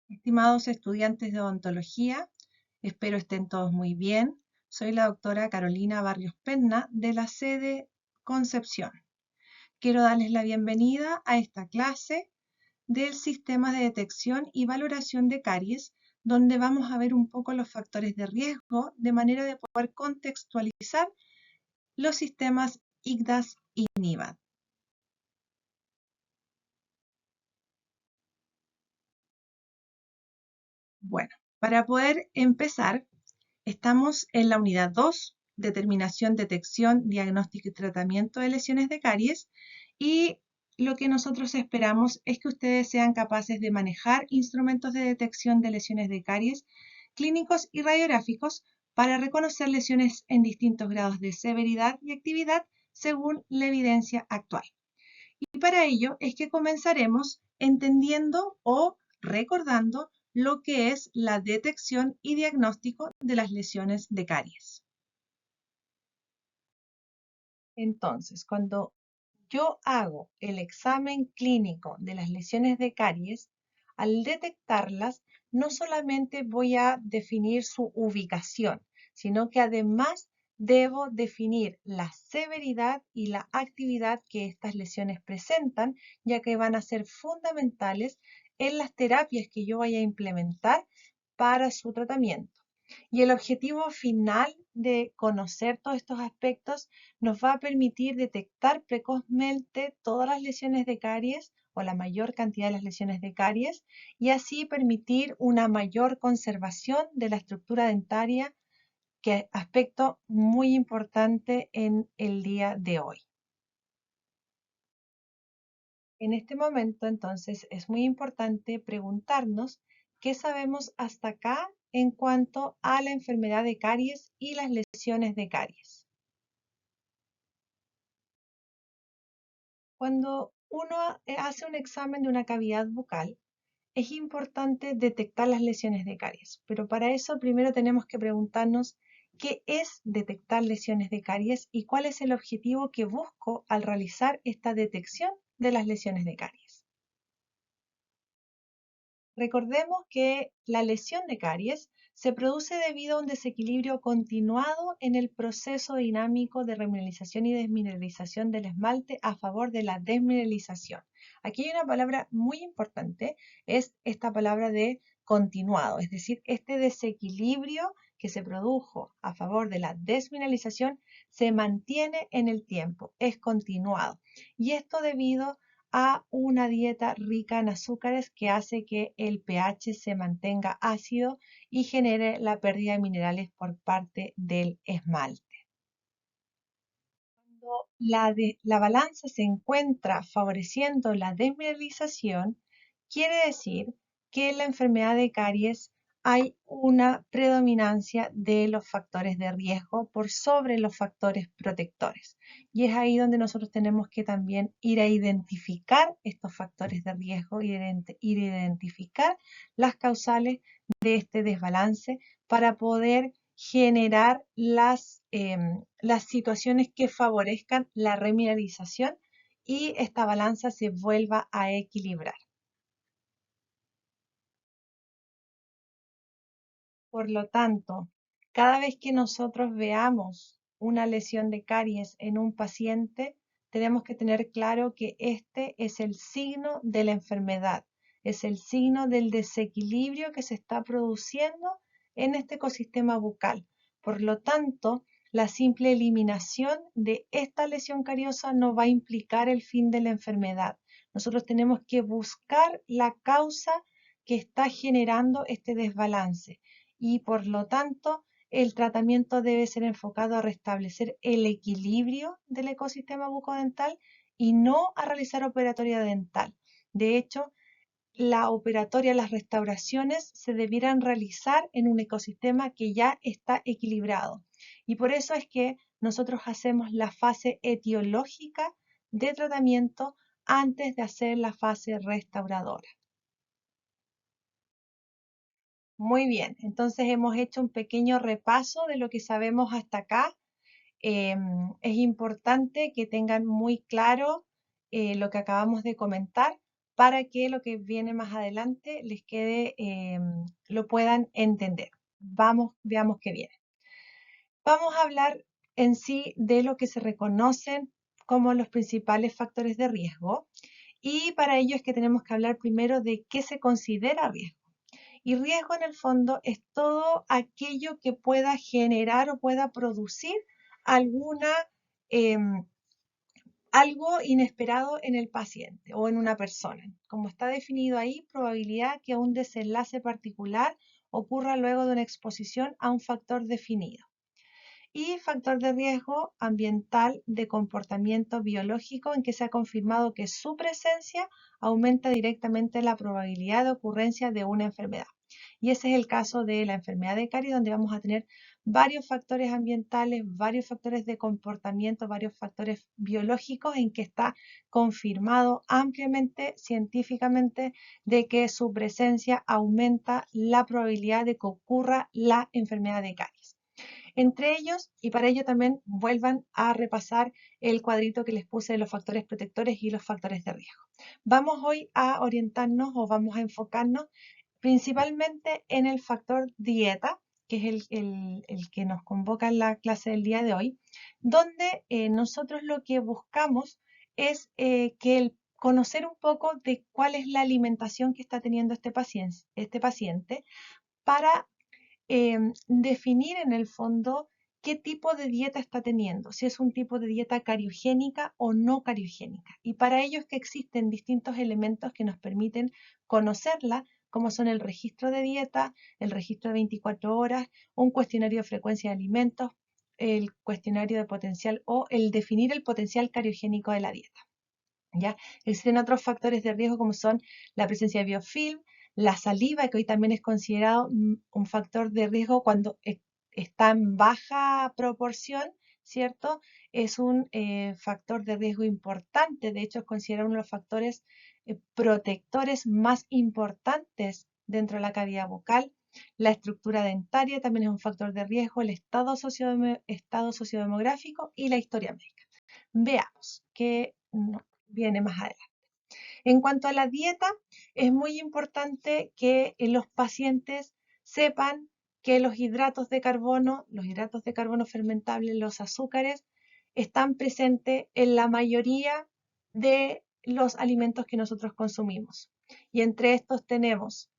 Estimados estudiantes de odontología, espero estén todos muy bien. Soy la doctora Carolina Barrios Penna de la sede Concepción. Quiero darles la bienvenida a esta clase del sistema de detección y valoración de caries, donde vamos a ver un poco los factores de riesgo de manera de poder contextualizar los sistemas IGDAS y NIVAD. Bueno, para poder empezar, estamos en la unidad 2, determinación, detección, diagnóstico y tratamiento de lesiones de caries, y lo que nosotros esperamos es que ustedes sean capaces de manejar instrumentos de detección de lesiones de caries clínicos y radiográficos para reconocer lesiones en distintos grados de severidad y actividad según la evidencia actual. Y para ello es que comenzaremos entendiendo o recordando lo que es la detección y diagnóstico de las lesiones de caries. Entonces, cuando yo hago el examen clínico de las lesiones de caries, al detectarlas, no solamente voy a definir su ubicación, sino que además debo definir la severidad y la actividad que estas lesiones presentan, ya que van a ser fundamentales en las terapias que yo vaya a implementar para su tratamiento. Y el objetivo final de conocer todos estos aspectos nos va a permitir detectar precozmente todas las lesiones de caries o la mayor cantidad de las lesiones de caries y así permitir una mayor conservación de la estructura dentaria, que es aspecto muy importante en el día de hoy. En este momento, entonces, es muy importante preguntarnos qué sabemos hasta acá en cuanto a la enfermedad de caries y las lesiones de caries. Cuando uno hace un examen de una cavidad bucal, es importante detectar las lesiones de caries, pero para eso primero tenemos que preguntarnos qué es detectar lesiones de caries y cuál es el objetivo que busco al realizar esta detección de las lesiones de caries. Recordemos que la lesión de caries se produce debido a un desequilibrio continuado en el proceso dinámico de remineralización y desmineralización del esmalte a favor de la desmineralización. Aquí hay una palabra muy importante, es esta palabra de continuado, es decir, este desequilibrio que se produjo a favor de la desmineralización se mantiene en el tiempo, es continuado. Y esto debido a una dieta rica en azúcares que hace que el pH se mantenga ácido y genere la pérdida de minerales por parte del esmalte. Cuando la balanza se encuentra favoreciendo la desmineralización, quiere decir que en la enfermedad de caries hay una predominancia de los factores de riesgo por sobre los factores protectores. Y es ahí donde nosotros tenemos que también ir a identificar estos factores de riesgo, ir a identificar las causales de este desbalance para poder generar las situaciones que favorezcan la remineralización y esta balanza se vuelva a equilibrar. Por lo tanto, cada vez que nosotros veamos una lesión de caries en un paciente, tenemos que tener claro que este es el signo de la enfermedad, es el signo del desequilibrio que se está produciendo en este ecosistema bucal. Por lo tanto, la simple eliminación de esta lesión cariosa no va a implicar el fin de la enfermedad. Nosotros tenemos que buscar la causa que está generando este desbalance y por lo tanto el tratamiento debe ser enfocado a restablecer el equilibrio del ecosistema bucodental y no a realizar operatoria dental. De hecho, la operatoria, las restauraciones se debieran realizar en un ecosistema que ya está equilibrado. Y por eso es que nosotros hacemos la fase etiológica de tratamiento antes de hacer la fase restauradora. Muy bien, entonces hemos hecho un pequeño repaso de lo que sabemos hasta acá. Es importante que tengan muy claro lo que acabamos de comentar para que lo que viene más adelante les quede, lo puedan entender. Vamos, veamos qué viene. Vamos a hablar en sí de lo que se reconocen como los principales factores de riesgo, y para ello es que tenemos que hablar primero de qué se considera riesgo. Y riesgo en el fondo es todo aquello que pueda generar o pueda producir alguna, algo inesperado en el paciente o en una persona. Como está definido ahí, probabilidad que un desenlace particular ocurra luego de una exposición a un factor definido. Y factor de riesgo ambiental de comportamiento biológico en que se ha confirmado que su presencia aumenta directamente la probabilidad de ocurrencia de una enfermedad. Y ese es el caso de la enfermedad de caries, donde vamos a tener varios factores ambientales, varios factores de comportamiento, varios factores biológicos en que está confirmado ampliamente, científicamente, de que su presencia aumenta la probabilidad de que ocurra la enfermedad de caries. Entre ellos, y para ello también vuelvan a repasar el cuadrito que les puse de los factores protectores y los factores de riesgo. Vamos hoy a orientarnos o vamos a enfocarnos principalmente en el factor dieta, que es el que nos convoca en la clase del día de hoy, donde nosotros lo que buscamos es conocer un poco de cuál es la alimentación que está teniendo este paciente para definir en el fondo qué tipo de dieta está teniendo, si es un tipo de dieta cariogénica o no cariogénica. Y para ello es que existen distintos elementos que nos permiten conocerla, como son el registro de dieta, el registro de 24 horas, un cuestionario de frecuencia de alimentos, el cuestionario de potencial o el definir el potencial cariogénico de la dieta. ¿Ya? Existen otros factores de riesgo como son la presencia de biofilm, la saliva, que hoy también es considerado un factor de riesgo cuando está en baja proporción, ¿cierto? Es un factor de riesgo importante, de hecho es considerado uno de los factores protectores más importantes dentro de la cavidad bucal. La estructura dentaria también es un factor de riesgo, el estado sociodemográfico y la historia médica. Veamos qué viene más adelante. En cuanto a la dieta, es muy importante que los pacientes sepan que los hidratos de carbono fermentables, los azúcares, están presentes en la mayoría de los alimentos que nosotros consumimos. Y entre estos tenemos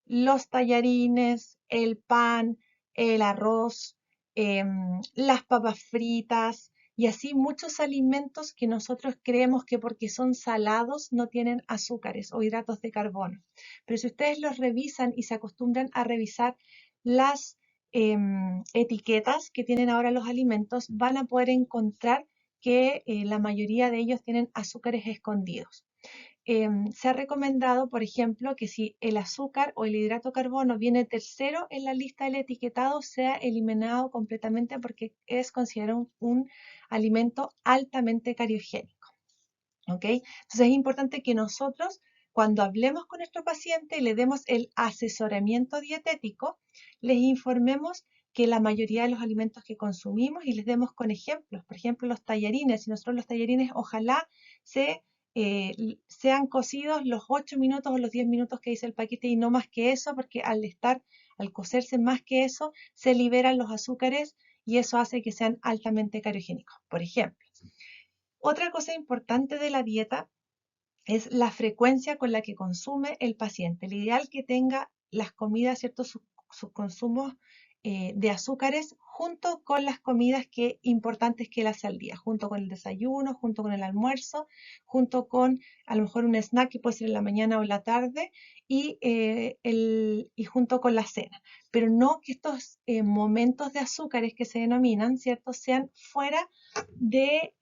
los tallarines, el pan, el arroz, las papas fritas y así muchos alimentos que nosotros creemos que porque son salados no tienen azúcares o hidratos de carbono. Pero si ustedes los revisan y se acostumbran a revisar las etiquetas que tienen ahora los alimentos, van a poder encontrar que la mayoría de ellos tienen azúcares escondidos. Se ha recomendado, por ejemplo, que si el azúcar o el hidrato de carbono viene tercero en la lista del etiquetado, sea eliminado completamente porque es considerado un alimento altamente cariogénico. ¿Ok? Entonces es importante que nosotros, cuando hablemos con nuestro paciente y le demos el asesoramiento dietético, les informemos que la mayoría de los alimentos que consumimos y les demos con ejemplos. Por ejemplo, los tallarines. Si nosotros los tallarines ojalá sean cocidos los 8 minutos o los 10 minutos que dice el paquete y no más que eso, porque al cocerse más que eso, se liberan los azúcares y eso hace que sean altamente cariogénicos. Por ejemplo, otra cosa importante de la dieta es la frecuencia con la que consume el paciente. El ideal que tenga las comidas, ¿cierto? Sus consumos de azúcares junto con las comidas importantes que él hace al día, junto con el desayuno, junto con el almuerzo, junto con a lo mejor un snack que puede ser en la mañana o en la tarde y junto con la cena. Pero no que estos momentos de azúcares que se denominan, ¿cierto? Sean fuera de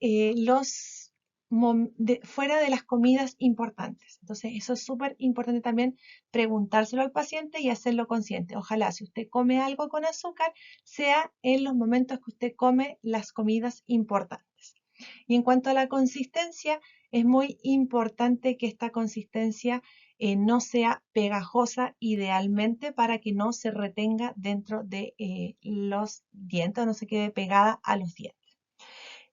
fuera de las comidas importantes. Entonces, eso es súper importante también preguntárselo al paciente y hacerlo consciente. Ojalá si usted come algo con azúcar, sea en los momentos que usted come las comidas importantes. Y en cuanto a la consistencia, es muy importante que esta consistencia no sea pegajosa idealmente para que no se retenga dentro de los dientes o no se quede pegada a los dientes.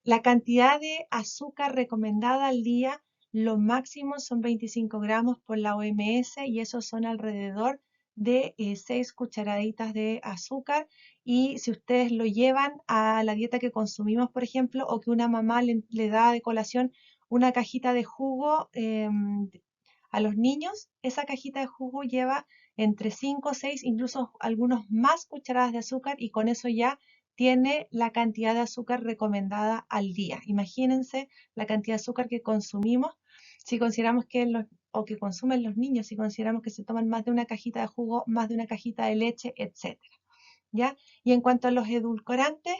La cantidad de azúcar recomendada al día lo máximo son 25 gramos por la OMS y esos son alrededor de 6 cucharaditas de azúcar. Y si ustedes lo llevan a la dieta que consumimos, por ejemplo, o que una mamá le da de colación una cajita de jugo a los niños, esa cajita de jugo lleva entre 5 o 6, incluso algunos más cucharadas de azúcar y con eso ya tiene la cantidad de azúcar recomendada al día. Imagínense la cantidad de azúcar que consumimos si consideramos que o que consumen los niños, si consideramos que se toman más de una cajita de jugo, más de una cajita de leche, etcétera. ¿Ya? Y en cuanto a los edulcorantes,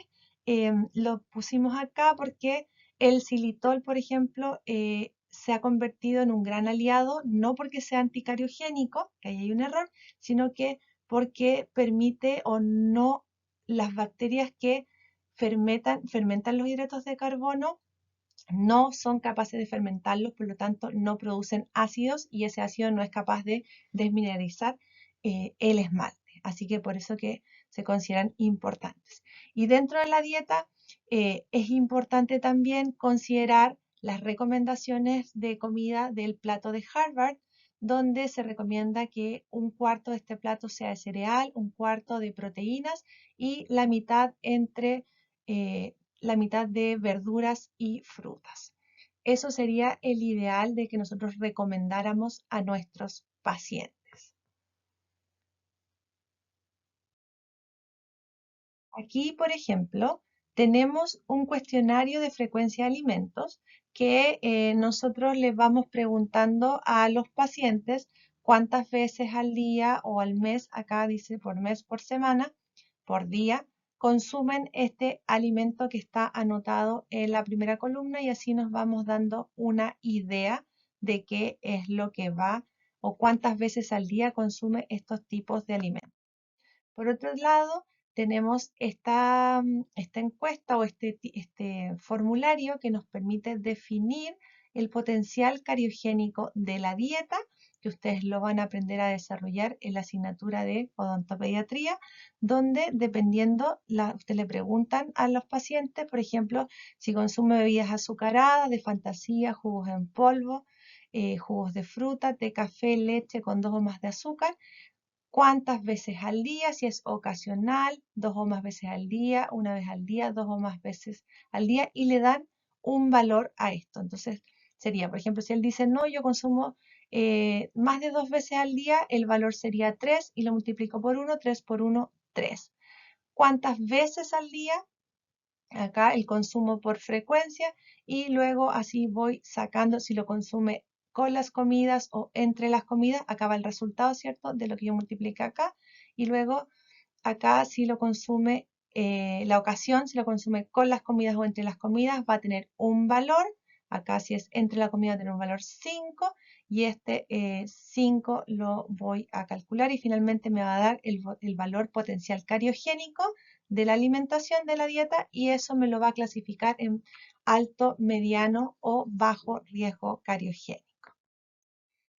lo pusimos acá porque el xilitol, por ejemplo, se ha convertido en un gran aliado, no porque sea anticariogénico, que ahí hay un error, sino que porque permite o no las bacterias que fermentan los hidratos de carbono no son capaces de fermentarlos, por lo tanto no producen ácidos y ese ácido no es capaz de desmineralizar el esmalte. Así que por eso que se consideran importantes. Y dentro de la dieta es importante también considerar las recomendaciones de comida del plato de Harvard, donde se recomienda que un cuarto de este plato sea de cereal, un cuarto de proteínas y la mitad de verduras y frutas. Eso sería el ideal de que nosotros recomendáramos a nuestros pacientes. Aquí, por ejemplo, tenemos un cuestionario de frecuencia de alimentos que nosotros les vamos preguntando a los pacientes cuántas veces al día o al mes, acá dice por mes, por semana, por día, consumen este alimento que está anotado en la primera columna y así nos vamos dando una idea de qué es lo que va o cuántas veces al día consume estos tipos de alimentos. Por otro lado, tenemos esta encuesta o este formulario que nos permite definir el potencial cariogénico de la dieta, que ustedes lo van a aprender a desarrollar en la asignatura de odontopediatría, donde dependiendo, ustedes le preguntan a los pacientes, por ejemplo, si consume bebidas azucaradas, de fantasía, jugos en polvo, jugos de fruta, té, café, leche con 2 o más de azúcar, cuántas veces al día, si es ocasional, 2 o más veces al día, una vez al día, 2 o más veces al día y le dan un valor a esto. Entonces sería, por ejemplo, si él dice, no, yo consumo más de 2 veces al día, el valor sería 3 y lo multiplico por 1, 3 por 1, 3. ¿Cuántas veces al día? Acá el consumo por frecuencia y luego así voy sacando si lo consume con las comidas o entre las comidas, acá va el resultado, ¿cierto? De lo que yo multiplique acá y luego acá si lo consume, la ocasión, si lo consume con las comidas o entre las comidas, va a tener un valor. Acá si es entre la comida va a tener un valor 5 y este 5 lo voy a calcular y finalmente me va a dar el valor potencial cariogénico de la alimentación de la dieta y eso me lo va a clasificar en alto, mediano o bajo riesgo cariogénico.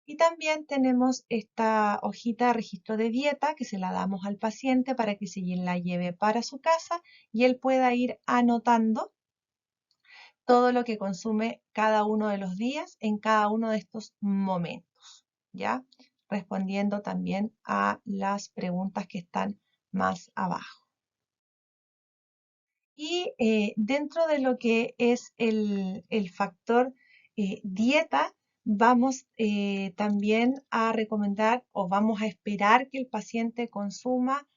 Y también tenemos esta hojita de registro de dieta que se la damos al paciente para que se la lleve para su casa y él pueda ir anotando todo lo que consume cada uno de los días en cada uno de estos momentos, ¿ya? Respondiendo también a las preguntas que están más abajo. Y dentro de lo que es el factor dieta, vamos también a recomendar o vamos a esperar que el paciente consuma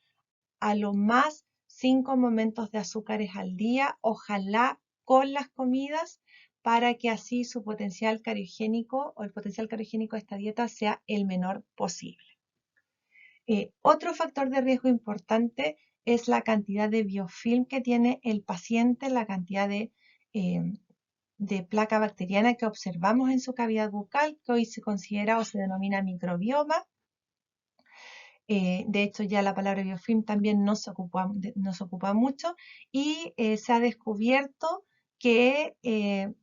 a lo más 5 momentos de azúcares al día, ojalá con las comidas, para que así su potencial cariogénico o el potencial cariogénico de esta dieta sea el menor posible. Otro factor de riesgo importante es la cantidad de biofilm que tiene el paciente, la cantidad de placa bacteriana que observamos en su cavidad bucal, que hoy se considera o se denomina microbioma. De hecho, ya la palabra biofilm también no se ocupa mucho y se ha descubierto que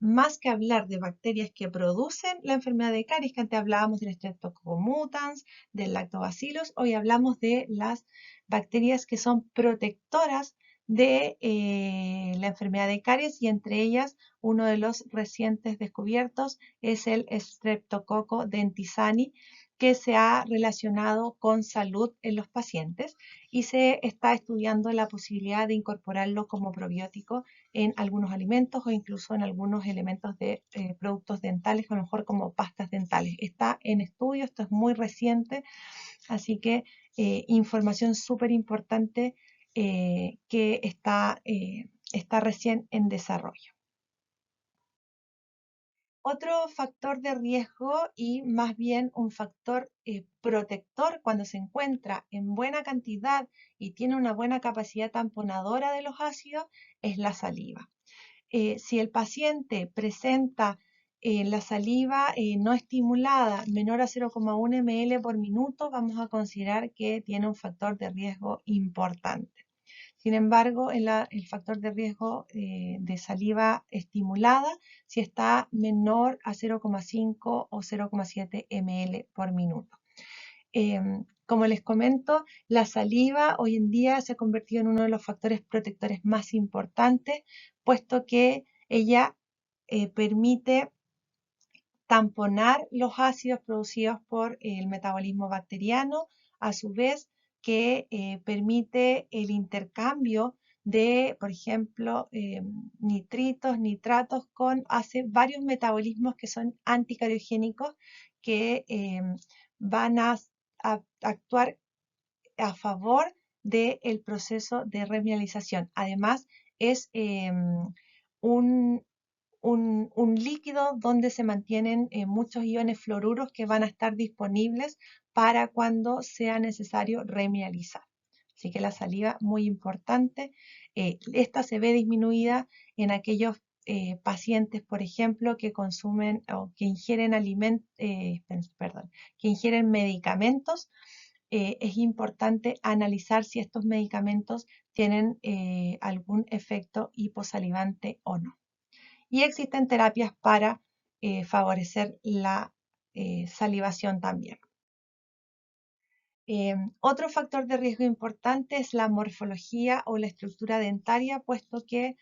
más que hablar de bacterias que producen la enfermedad de caries, que antes hablábamos del Streptococcus mutans, del Lactobacillus, hoy hablamos de las bacterias que son protectoras de la enfermedad de caries, y entre ellas uno de los recientes descubiertos es el Streptococcus dentisani, que se ha relacionado con salud en los pacientes y se está estudiando la posibilidad de incorporarlo como probiótico en algunos alimentos o incluso en algunos elementos de productos dentales, a lo mejor como pastas dentales. Está en estudio, esto es muy reciente, así que información súper importante que está recién en desarrollo. Otro factor de riesgo, y más bien un factor protector cuando se encuentra en buena cantidad y tiene una buena capacidad tamponadora de los ácidos, es la saliva. Si el paciente presenta la saliva no estimulada menor a 0,1 ml por minuto, vamos a considerar que tiene un factor de riesgo importante. Sin embargo, el factor de riesgo de saliva estimulada si está menor a 0,5 o 0,7 ml por minuto. Como les comento, la saliva hoy en día se ha convertido en uno de los factores protectores más importantes, puesto que ella permite tamponar los ácidos producidos por el metabolismo bacteriano, a su vez que permite el intercambio de, por ejemplo, nitritos, nitratos, hace varios metabolismos que son anticariogénicos que van a actuar a favor del proceso de remineralización. Además, es un, un líquido donde se mantienen muchos iones fluoruros que van a estar disponibles para cuando sea necesario remineralizar. Así que la saliva muy importante. Esta se ve disminuida en aquellos pacientes, por ejemplo, que consumen o que ingieren que ingieren medicamentos. Es importante analizar si estos medicamentos tienen algún efecto hiposalivante o no. Y existen terapias para favorecer la salivación también. Otro factor de riesgo importante es la morfología o la estructura dentaria, puesto que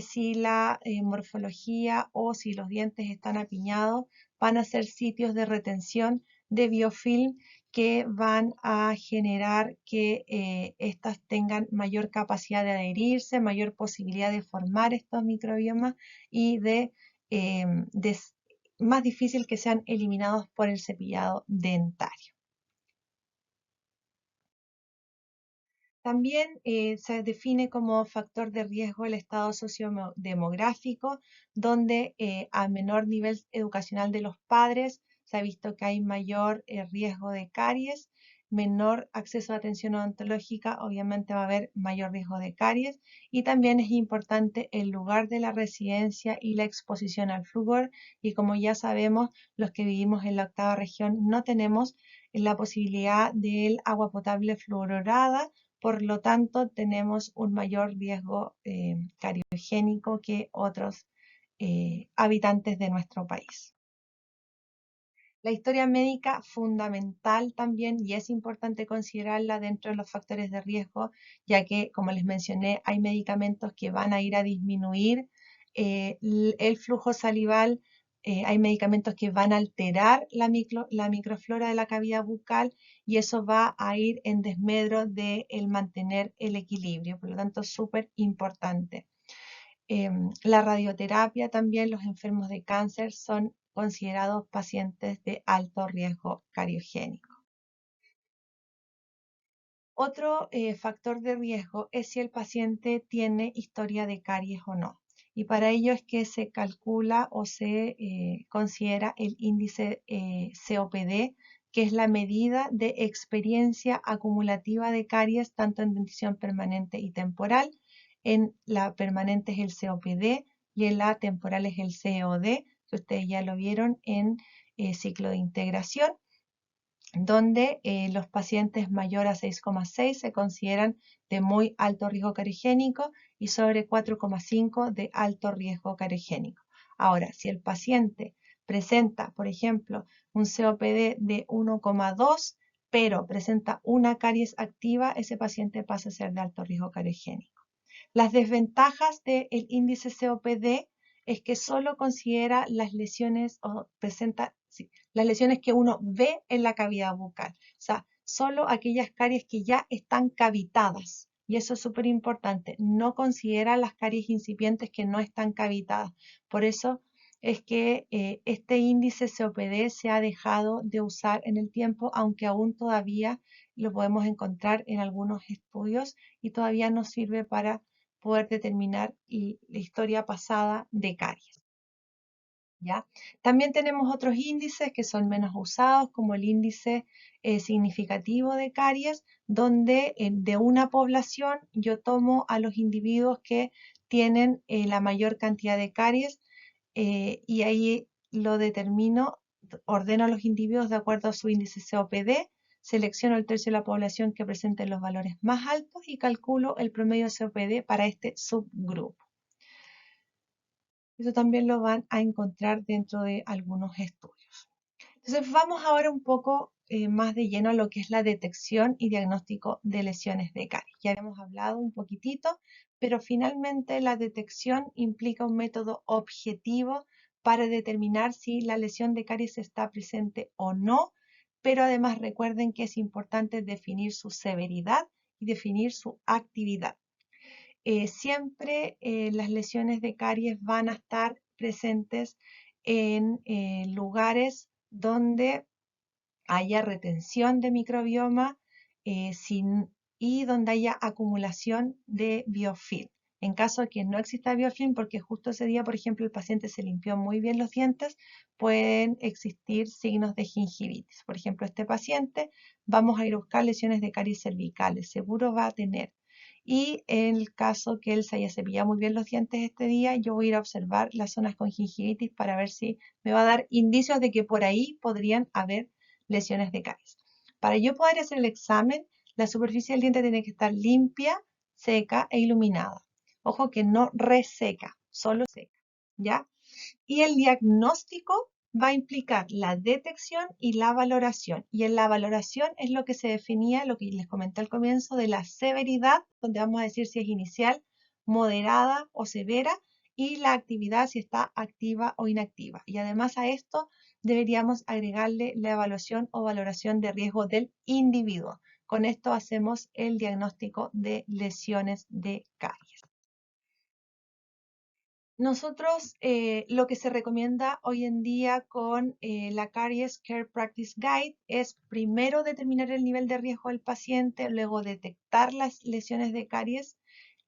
si la morfología o si los dientes están apiñados, van a ser sitios de retención de biofilm que van a generar que éstas tengan mayor capacidad de adherirse, mayor posibilidad de formar estos microbiomas y más difícil que sean eliminados por el cepillado dentario. También se define como factor de riesgo el estado sociodemográfico, donde a menor nivel educacional de los padres se ha visto que hay mayor riesgo de caries, menor acceso a atención odontológica, obviamente va a haber mayor riesgo de caries, y también es importante el lugar de la residencia y la exposición al flúor, y como ya sabemos, los que vivimos en la octava región no tenemos la posibilidad del agua potable fluororada. Por lo tanto, tenemos un mayor riesgo cariogénico que otros habitantes de nuestro país. La historia médica fundamental también, y es importante considerarla dentro de los factores de riesgo, ya que, como les mencioné, hay medicamentos que van a ir a disminuir el flujo salival, hay medicamentos que van a alterar la microflora de la cavidad bucal, y eso va a ir en desmedro de el mantener el equilibrio. Por lo tanto, súper importante. La radioterapia también, los enfermos de cáncer son considerados pacientes de alto riesgo cariogénico. Otro factor de riesgo es si el paciente tiene historia de caries o no. Y para ello es que se calcula o se considera el índice COPD, que es la medida de experiencia acumulativa de caries tanto en dentición permanente y temporal. En la permanente es el COPD y en la temporal es el COD, que ustedes ya lo vieron en ciclo de integración, donde los pacientes mayores a 6,6 se consideran de muy alto riesgo cariogénico y sobre 4,5 de alto riesgo cariogénico. Ahora, si el paciente presenta, por ejemplo, un COPD de 1,2, pero presenta una caries activa, ese paciente pasa a ser de alto riesgo cariogénico. Las desventajas del índice COPD es que solo considera las lesiones o presenta las lesiones que uno ve en la cavidad bucal. O sea, solo aquellas caries que ya están cavitadas. Y eso es súper importante. No considera las caries incipientes que no están cavitadas. Por eso es que este índice COPD se ha dejado de usar en el tiempo, aunque aún todavía lo podemos encontrar en algunos estudios y todavía nos sirve para poder determinar la historia pasada de caries. ¿Ya? También tenemos otros índices que son menos usados, como el índice significativo de caries, donde de una población yo tomo a los individuos que tienen la mayor cantidad de caries y ahí lo determino, ordeno a los individuos de acuerdo a su índice COPD, selecciono el tercio de la población que presente los valores más altos y calculo el promedio COPD para este subgrupo. Eso también lo van a encontrar dentro de algunos estudios. Entonces vamos ahora un poco más de lleno a lo que es la detección y diagnóstico de lesiones de caries. Ya hemos hablado un poquitito, pero finalmente la detección implica un método objetivo para determinar si la lesión de caries está presente o no, pero además recuerden que es importante definir su severidad y definir su actividad. Siempre las lesiones de caries van a estar presentes en lugares donde haya retención de microbioma y donde haya acumulación de biofilm. En caso de que no exista biofilm, porque justo ese día, por ejemplo, el paciente se limpió muy bien los dientes, pueden existir signos de gingivitis. Por ejemplo, este paciente, vamos a ir a buscar lesiones de caries cervicales, seguro va a tener. Y en el caso que él se haya cepillado muy bien los dientes este día, yo voy a ir a observar las zonas con gingivitis para ver si me va a dar indicios de que por ahí podrían haber lesiones de caries. Para yo poder hacer el examen, la superficie del diente tiene que estar limpia, seca e iluminada. Ojo que no reseca, solo seca, ¿ya? Y el diagnóstico va a implicar la detección y la valoración. Y en la valoración es lo que se definía, lo que les comenté al comienzo, de la severidad, donde vamos a decir si es inicial, moderada o severa, y la actividad si está activa o inactiva. Y además a esto deberíamos agregarle la evaluación o valoración de riesgo del individuo. Con esto hacemos el diagnóstico de lesiones de caries. Nosotros lo que se recomienda hoy en día con la Caries Care Practice Guide es primero determinar el nivel de riesgo del paciente, luego detectar las lesiones de caries,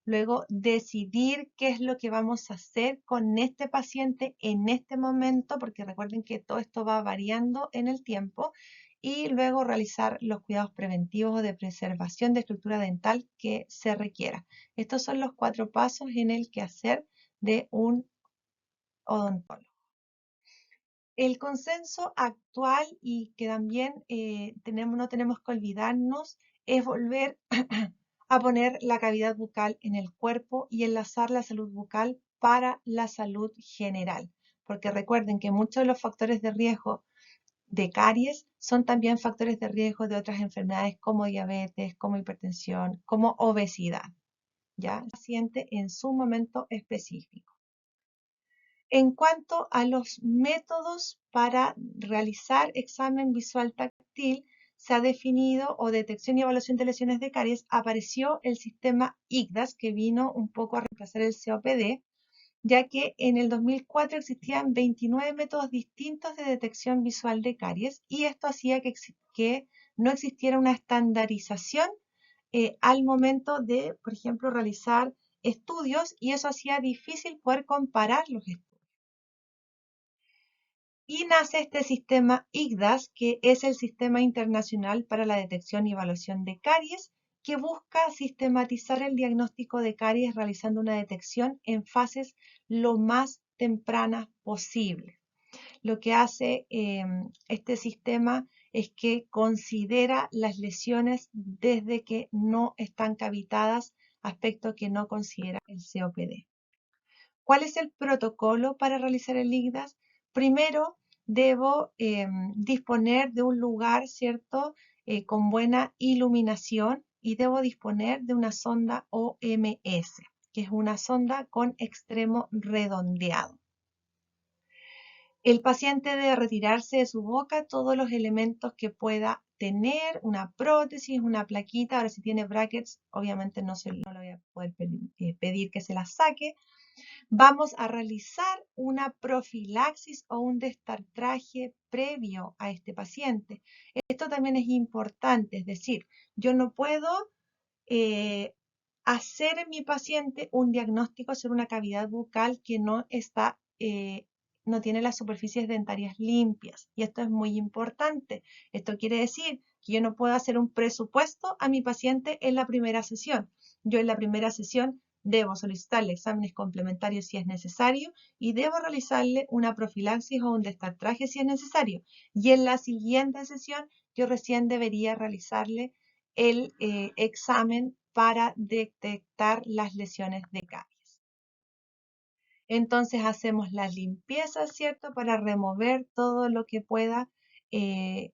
luego decidir qué es lo que vamos a hacer con este paciente en este momento, porque recuerden que todo esto va variando en el tiempo, y luego realizar los cuidados preventivos de preservación de estructura dental que se requiera. Estos son los 4 pasos en el quehacer de un odontólogo. El consenso actual y que también no tenemos que olvidarnos es volver a poner la cavidad bucal en el cuerpo y enlazar la salud bucal para la salud general. Porque recuerden que muchos de los factores de riesgo de caries son también factores de riesgo de otras enfermedades como diabetes, como hipertensión, como obesidad, ¿ya? El paciente en su momento específico. En cuanto a los métodos para realizar examen visual táctil, se ha definido o detección y evaluación de lesiones de caries, apareció el sistema IGDAS que vino un poco a reemplazar el COPD, ya que en el 2004 existían 29 métodos distintos de detección visual de caries y esto hacía que no existiera una estandarización al momento de, por ejemplo, realizar estudios y eso hacía difícil poder comparar los estudios. Y nace este sistema IGDAS, que es el Sistema Internacional para la Detección y Evaluación de Caries, que busca sistematizar el diagnóstico de caries realizando una detección en fases lo más tempranas posible. Lo que hace este sistema es que considera las lesiones desde que no están cavitadas, aspecto que no considera el COPD. ¿Cuál es el protocolo para realizar el IGDAS? Primero, debo disponer de un lugar, ¿cierto?, con buena iluminación y debo disponer de una sonda OMS. que es una sonda con extremo redondeado. El paciente debe retirarse de su boca todos los elementos que pueda tener, una prótesis, una plaquita. Ahora si tiene brackets, obviamente no lo voy a poder pedir que se las saque. Vamos a realizar una profilaxis o un destartraje previo a este paciente. Esto también es importante, es decir, yo no puedo hacer en mi paciente un diagnóstico sobre una cavidad bucal que no tiene las superficies dentarias limpias. Y esto es muy importante. Esto quiere decir que yo no puedo hacer un presupuesto a mi paciente en la primera sesión. Yo en la primera sesión debo solicitarle exámenes complementarios si es necesario y debo realizarle una profilaxis o un destartraje si es necesario. Y en la siguiente sesión yo recién debería realizarle el examen para detectar las lesiones de caries. Entonces hacemos las limpiezas, ¿cierto? Para remover todo lo que pueda y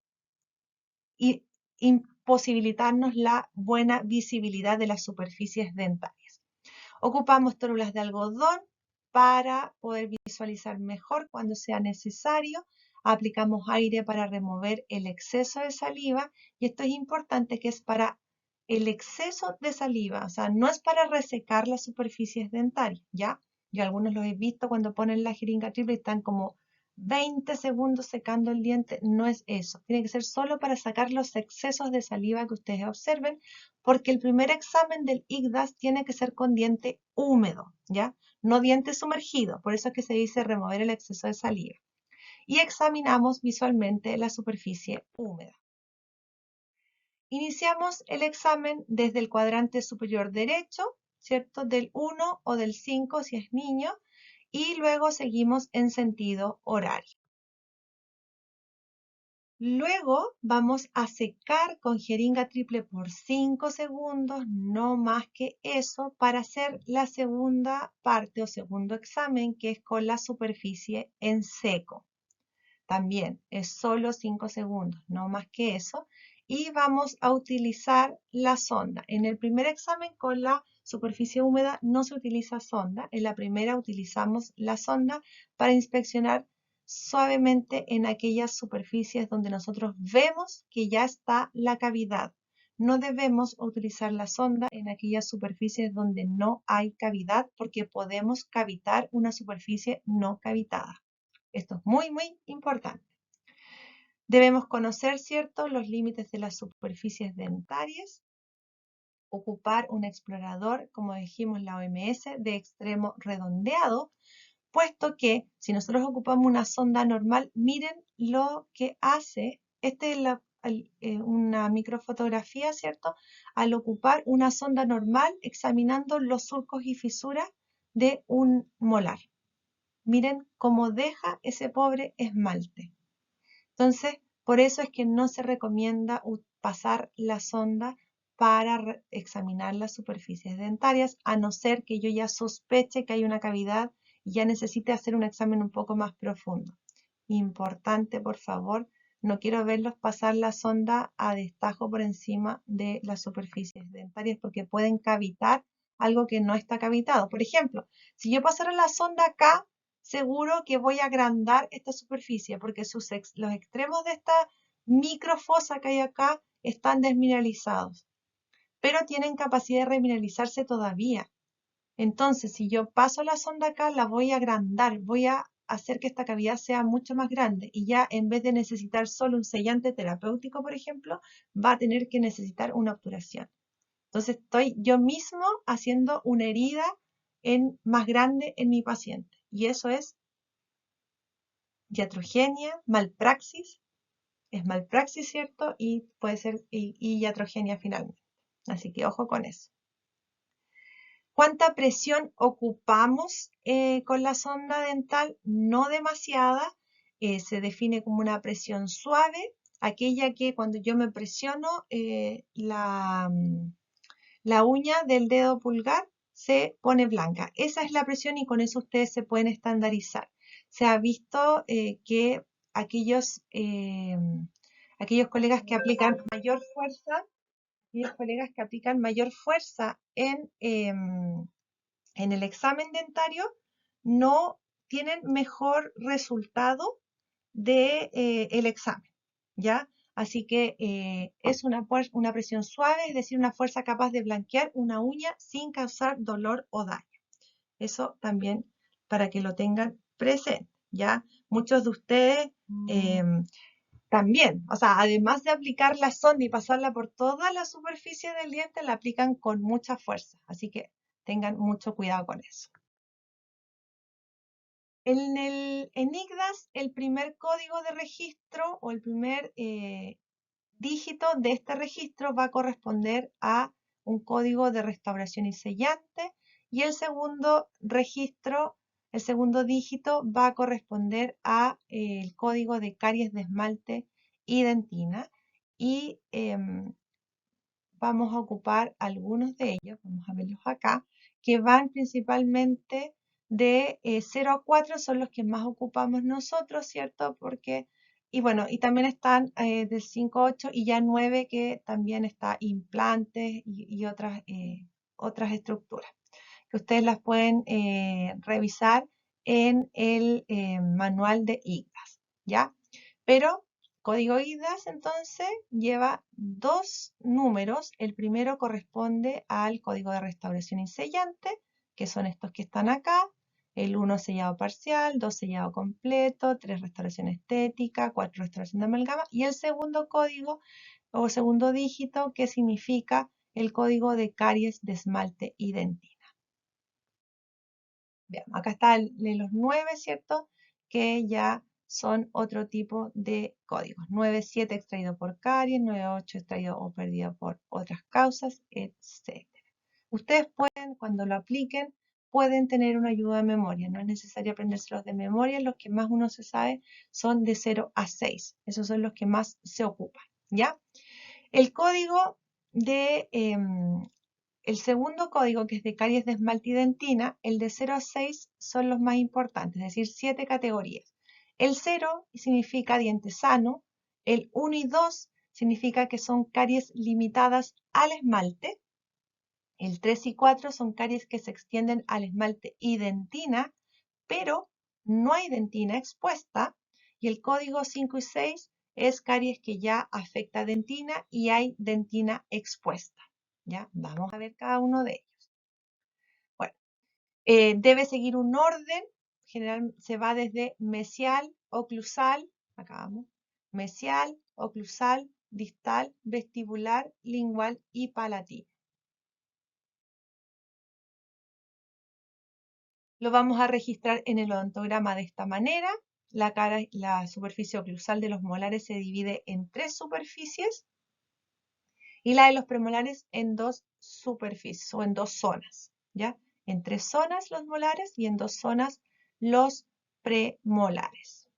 imposibilitarnos la buena visibilidad de las superficies dentarias. Ocupamos tórulas de algodón para poder visualizar mejor cuando sea necesario. Aplicamos aire para remover el exceso de saliva y esto es importante que es para el exceso de saliva, o sea, no es para resecar las superficies dentarias, ¿ya? Yo algunos los he visto cuando ponen la jeringa triple y están como 20 segundos secando el diente, no es eso, tiene que ser solo para sacar los excesos de saliva que ustedes observen, porque el primer examen del IGDAS tiene que ser con diente húmedo, ¿ya? No diente sumergido, por eso es que se dice remover el exceso de saliva. Y examinamos visualmente la superficie húmeda. Iniciamos el examen desde el cuadrante superior derecho, ¿cierto? Del 1 o del 5 si es niño, y luego seguimos en sentido horario. Luego vamos a secar con jeringa triple por 5 segundos, no más que eso, para hacer la segunda parte o segundo examen, que es con la superficie en seco. También es solo 5 segundos, no más que eso. Y vamos a utilizar la sonda. En el primer examen con la superficie húmeda no se utiliza sonda. En la primera utilizamos la sonda para inspeccionar suavemente en aquellas superficies donde nosotros vemos que ya está la cavidad. No debemos utilizar la sonda en aquellas superficies donde no hay cavidad porque podemos cavitar una superficie no cavitada. Esto es muy, muy importante. Debemos conocer, ¿cierto?, los límites de las superficies dentarias, ocupar un explorador, como dijimos la OMS, de extremo redondeado, puesto que si nosotros ocupamos una sonda normal, miren lo que hace, esta es una microfotografía, ¿cierto?, al ocupar una sonda normal examinando los surcos y fisuras de un molar. Miren cómo deja ese pobre esmalte. Entonces, por eso es que no se recomienda pasar la sonda para examinar las superficies dentarias, a no ser que yo ya sospeche que hay una cavidad y ya necesite hacer un examen un poco más profundo. Importante, por favor, no quiero verlos pasar la sonda a destajo por encima de las superficies dentarias porque pueden cavitar algo que no está cavitado. Por ejemplo, si yo pasara la sonda acá, seguro que voy a agrandar esta superficie porque los extremos de esta microfosa que hay acá están desmineralizados, pero tienen capacidad de remineralizarse todavía. Entonces, si yo paso la sonda acá, la voy a agrandar, voy a hacer que esta cavidad sea mucho más grande y ya en vez de necesitar solo un sellante terapéutico, por ejemplo, va a tener que necesitar una obturación. Entonces, estoy yo mismo haciendo una herida más grande en mi paciente y eso es iatrogenia, malpraxis, es malpraxis, ¿cierto? Y puede ser y iatrogenia finalmente. Así que ojo con eso. ¿Cuánta presión ocupamos con la sonda dental? No demasiada, se define como una presión suave, aquella que cuando yo me presiono la uña del dedo pulgar se pone blanca. Esa es la presión y con eso ustedes se pueden estandarizar. Se ha visto que aquellos colegas que aplican mayor fuerza, en en el examen dentario no tienen mejor resultado de, el examen, ¿ya? Así que es una presión suave, es decir, una fuerza capaz de blanquear una uña sin causar dolor o daño. Eso también para que lo tengan presente, ¿ya? Muchos de ustedes también, o sea, además de aplicar la sonda y pasarla por toda la superficie del diente, la aplican con mucha fuerza. Así que tengan mucho cuidado con eso. En IGDAS, el primer código de registro o el primer dígito de este registro va a corresponder a un código de restauración y sellante, y el segundo registro, el segundo dígito va a corresponder a el código de caries de esmalte y dentina, y vamos a ocupar algunos de ellos, vamos a verlos acá, que van principalmente de 0 a 4, son los que más ocupamos nosotros, ¿cierto? Porque, y bueno, y también están del 5 a 8 y ya 9 que también está implantes y otras estructuras, que ustedes las pueden revisar en el manual de IGDAS, ¿ya? Pero código IGDAS entonces lleva dos números. El primero corresponde al código de restauración y sellante, que son estos que están acá. El 1 sellado parcial, 2 sellado completo, 3 restauración estética, 4 restauración de amalgama. Y el segundo código o segundo dígito que significa el código de caries de esmalte y dentina. Bien, acá está de los 9, ¿cierto? Que ya son otro tipo de códigos. 9.7 extraído por caries, 9.8 extraído o perdido por otras causas, etc. Ustedes pueden, cuando lo apliquen, pueden tener una ayuda de memoria. No es necesario aprendérselos de memoria. Los que más uno se sabe son de 0 a 6. Esos son los que más se ocupan, ¿ya? El código de el segundo código, que es de caries de esmalte y dentina, el de 0 a 6 son los más importantes, es decir, 7 categorías. El 0 significa diente sano, el 1 y 2 significa que son caries limitadas al esmalte, el 3 y 4 son caries que se extienden al esmalte y dentina, pero no hay dentina expuesta, y el código 5 y 6 es caries que ya afecta dentina y hay dentina expuesta. ¿Ya? Vamos a ver cada uno de ellos. Bueno, debe seguir un orden. General se va desde mesial, oclusal, acá vamos, mesial, oclusal, distal, vestibular, lingual y palatino. Lo vamos a registrar en el odontograma de esta manera. La superficie oclusal de los molares se divide en 3 superficies y la de los premolares en 2 superficies o en 2 zonas, ¿ya? En 3 zonas los molares y en 2 zonas los premolares.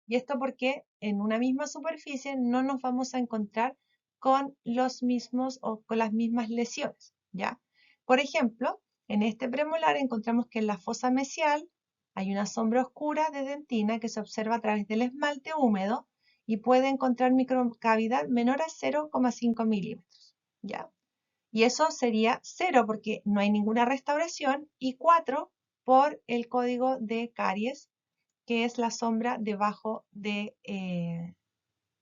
Y esto porque en una misma superficie no nos vamos a encontrar con los mismos o con las mismas lesiones, ¿ya? Por ejemplo, en este premolar encontramos que en la fosa mesial hay una sombra oscura de dentina que se observa a través del esmalte húmedo y puede encontrar microcavidad menor a 0,5 milímetros, ¿ya? Y eso sería 0 porque no hay ninguna restauración y 4 por el código de caries, que es la sombra debajo del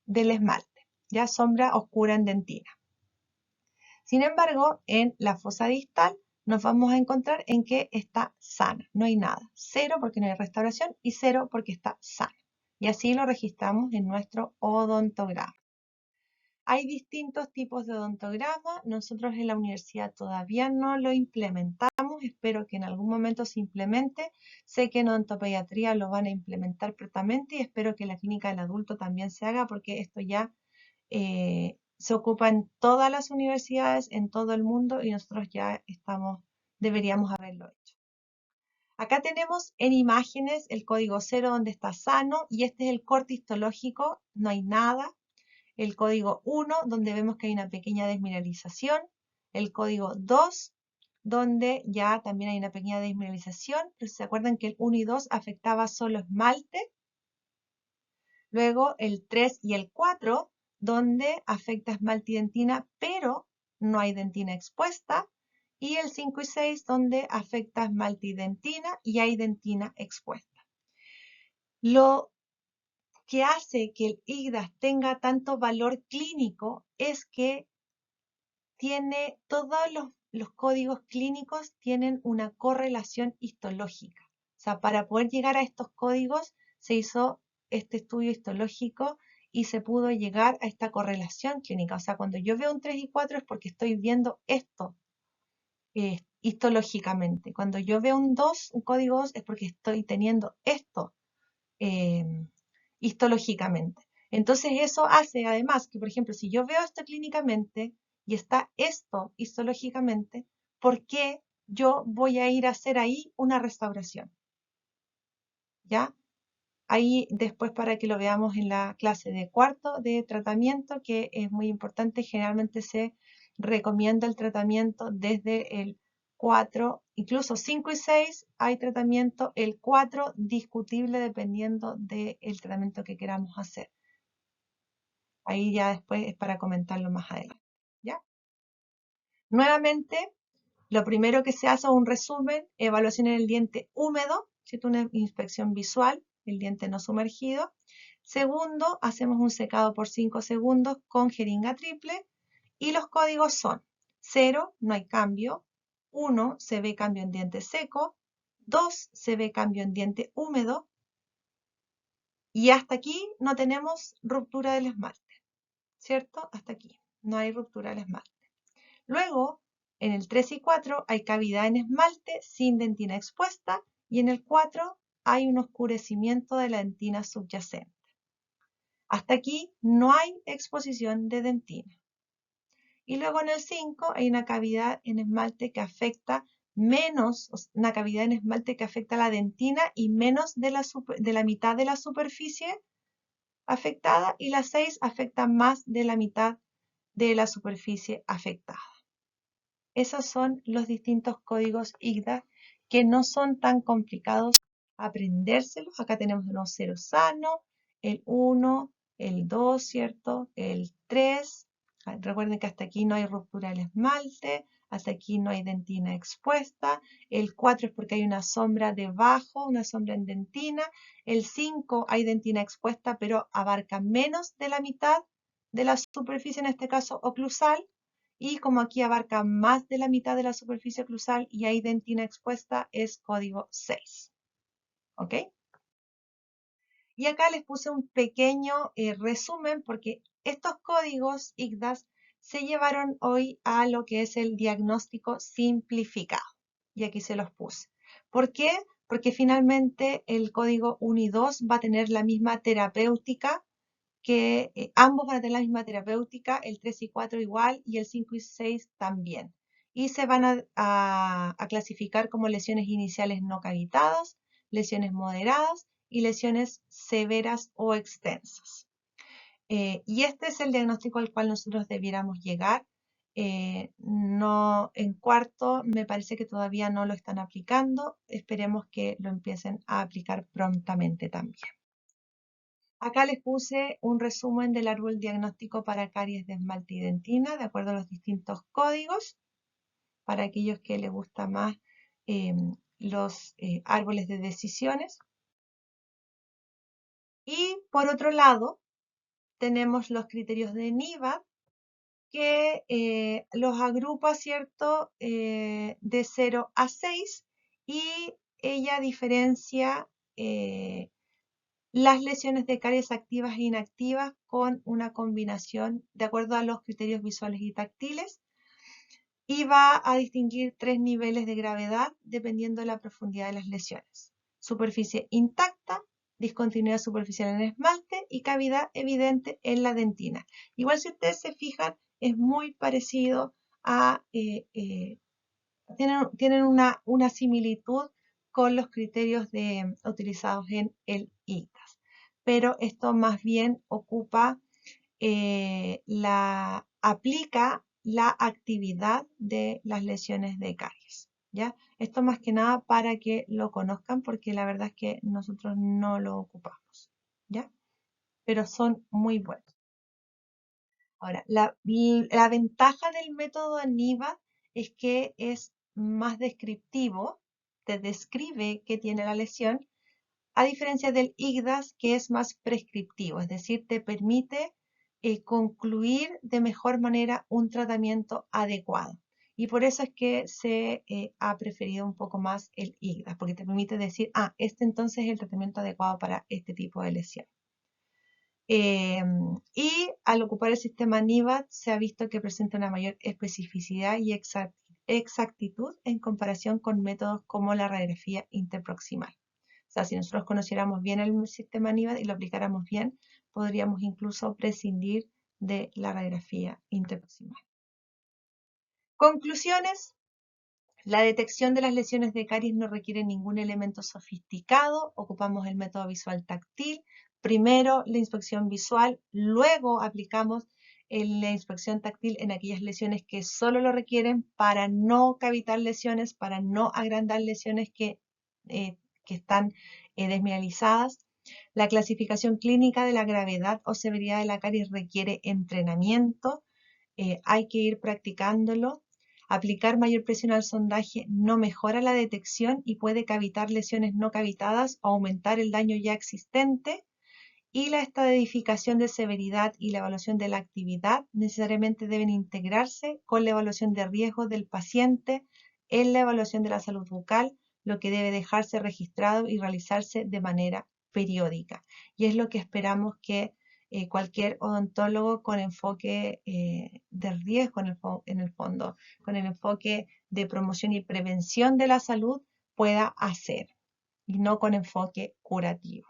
esmalte, ya sombra oscura en dentina. Sin embargo, en la fosa distal nos vamos a encontrar en que está sana, no hay nada. 0 porque no hay restauración y 0 porque está sana. Y así lo registramos en nuestro odontograma. Hay distintos tipos de odontograma. Nosotros en la universidad todavía no lo implementamos. Espero que en algún momento se implemente. Sé que en odontopediatría lo van a implementar prontamente y espero que en la clínica del adulto también se haga porque esto ya se ocupa en todas las universidades, en todo el mundo y nosotros ya deberíamos haberlo hecho. Acá tenemos en imágenes el código 0 donde está sano y este es el corte histológico, no hay nada. El código 1, donde vemos que hay una pequeña desmineralización. El código 2, donde ya también hay una pequeña desmineralización. Pero se acuerdan que el 1 y 2 afectaba solo esmalte. Luego el 3 y el 4, donde afecta esmalte y dentina, pero no hay dentina expuesta. y el 5 y 6 donde afecta esmalte y dentina y hay dentina expuesta. Lo que hace que el IGDAS tenga tanto valor clínico es que tiene todos los códigos clínicos tienen una correlación histológica. O sea, para poder llegar a estos códigos se hizo este estudio histológico y se pudo llegar a esta correlación clínica. O sea, cuando yo veo un 3 y 4 es porque estoy viendo esto histológicamente. Cuando yo veo un 2, un código 2, es porque estoy teniendo esto eh, histológicamente. Entonces eso hace además que, por ejemplo, si yo veo esto clínicamente y está esto histológicamente, ¿por qué yo voy a ir a hacer ahí una restauración? ¿Ya? Ahí después para que lo veamos en la clase de cuarto de tratamiento, que es muy importante, generalmente se recomienda el tratamiento desde el 4, incluso 5 y 6 hay tratamiento, el 4 discutible dependiendo del tratamiento que queramos hacer. Ahí ya después es para comentarlo más adelante. ¿Ya? Nuevamente, lo primero que se hace es un resumen, evaluación en el diente húmedo, ¿cierto? Una inspección visual, el diente no sumergido. Segundo, hacemos un secado por 5 segundos con jeringa triple y los códigos son 0, no hay cambio, 1, se ve cambio en diente seco, 2, se ve cambio en diente húmedo y hasta aquí no tenemos ruptura del esmalte, ¿cierto? Hasta aquí no hay ruptura del esmalte. Luego, en el 3 y 4 hay cavidad en esmalte sin dentina expuesta y en el 4 hay un oscurecimiento de la dentina subyacente. Hasta aquí no hay exposición de dentina. Y luego en el 5 hay una cavidad en esmalte que afecta menos, una cavidad en esmalte que afecta la dentina y menos de la mitad de la superficie afectada y la 6 afecta más de la mitad de la superficie afectada. Esos son los distintos códigos IGDA que no son tan complicados aprendérselos. Acá tenemos los ceros sanos, el 1, el 2, ¿cierto? El 3. Recuerden que hasta aquí no hay ruptura del esmalte, hasta aquí no hay dentina expuesta. El 4 es porque hay una sombra debajo, una sombra en dentina. El 5 hay dentina expuesta, pero abarca menos de la mitad de la superficie, en este caso oclusal. Y como aquí abarca más de la mitad de la superficie oclusal y hay dentina expuesta, es código 6. ¿Ok? Y acá les puse un pequeño resumen porque estos códigos IGDAS se llevaron hoy a lo que es el diagnóstico simplificado. Y aquí se los puse. ¿Por qué? Porque finalmente el código 1 y 2 va a tener la misma terapéutica que ambos van a tener la misma terapéutica, el 3 y 4 igual y el 5 y 6 también. Y se van a clasificar como lesiones iniciales no cavitadas, lesiones moderadas y lesiones severas o extensas. Y este es el diagnóstico al cual nosotros debiéramos llegar. No, en cuarto me parece que todavía no lo están aplicando. Esperemos que lo empiecen a aplicar prontamente también. Acá les puse un resumen del árbol diagnóstico para caries de esmalte y dentina, de acuerdo a los distintos códigos, para aquellos que les gusta más los árboles de decisiones. Y por otro lado, tenemos los criterios de NIVA, que los agrupa, ¿cierto?, de 0 a 6, y ella diferencia las lesiones de caries activas e inactivas con una combinación de acuerdo a los criterios visuales y táctiles, y va a distinguir 3 niveles de gravedad dependiendo de la profundidad de las lesiones: superficie intacta, discontinuidad superficial en el esmalte y cavidad evidente en la dentina. Igual, si ustedes se fijan, es muy parecido a, tienen una similitud con los criterios utilizados en el ICAS, pero esto más bien aplica la actividad de las lesiones de caries, ¿ya? Esto más que nada para que lo conozcan, porque la verdad es que nosotros no lo ocupamos, ¿ya? Pero son muy buenos. Ahora, la ventaja del método ANIVA es que es más descriptivo, te describe qué tiene la lesión, a diferencia del IGDAS, que es más prescriptivo, es decir, te permite concluir de mejor manera un tratamiento adecuado. Y por eso es que se ha preferido un poco más el IGDAS, porque te permite decir, este entonces es el tratamiento adecuado para este tipo de lesión. Y al ocupar el sistema NIVAD se ha visto que presenta una mayor especificidad y exactitud en comparación con métodos como la radiografía interproximal. O sea, si nosotros conociéramos bien el sistema NIVAD y lo aplicáramos bien, podríamos incluso prescindir de la radiografía interproximal. Conclusiones. La detección de las lesiones de caries no requiere ningún elemento sofisticado. Ocupamos el método visual táctil. Primero la inspección visual, luego aplicamos la inspección táctil en aquellas lesiones que solo lo requieren para no cavitar lesiones, para no agrandar lesiones que están desmineralizadas. La clasificación clínica de la gravedad o severidad de la caries requiere entrenamiento. Hay que ir practicándolo. Aplicar mayor presión al sondaje no mejora la detección y puede cavitar lesiones no cavitadas o aumentar el daño ya existente. Y la estadificación de severidad y la evaluación de la actividad necesariamente deben integrarse con la evaluación de riesgo del paciente en la evaluación de la salud bucal, lo que debe dejarse registrado y realizarse de manera periódica. Y es lo que esperamos que cualquier odontólogo con enfoque de riesgo en el fondo, con el enfoque de promoción y prevención de la salud pueda hacer, y no con enfoque curativo.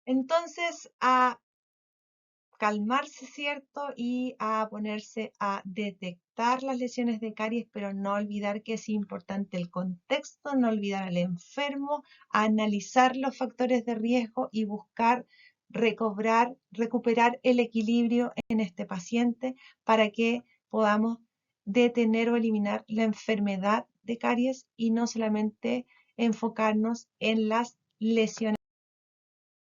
Entonces, a calmarse, ¿cierto? Y a ponerse a detectar las lesiones de caries, pero no olvidar que es importante el contexto, no olvidar al enfermo, analizar los factores de riesgo y buscar recuperar el equilibrio en este paciente para que podamos detener o eliminar la enfermedad de caries y no solamente enfocarnos en las lesiones.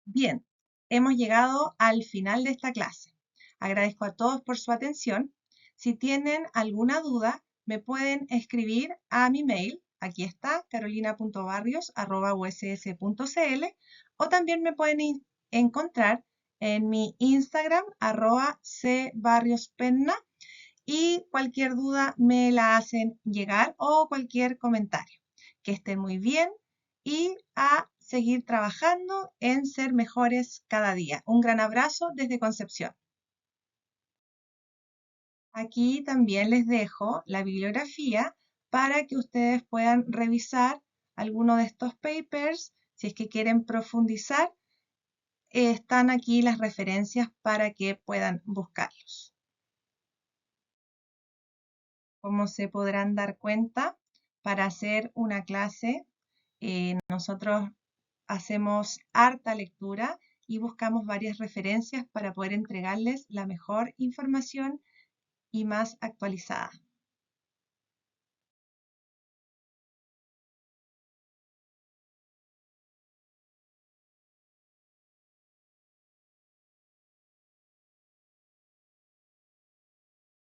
Bien, hemos llegado al final de esta clase. Agradezco a todos por su atención. Si tienen alguna duda, me pueden escribir a mi mail, aquí está, carolina.barrios@uss.cl, o también me pueden encontrar en mi Instagram, @cbarriospenna, y cualquier duda me la hacen llegar o cualquier comentario. Que estén muy bien y a seguir trabajando en ser mejores cada día. Un gran abrazo desde Concepción. Aquí también les dejo la bibliografía para que ustedes puedan revisar alguno de estos papers. Si es que quieren profundizar, están aquí las referencias para que puedan buscarlos. Como se podrán dar cuenta, para hacer una clase, nosotros hacemos harta lectura y buscamos varias referencias para poder entregarles la mejor información y más actualizada.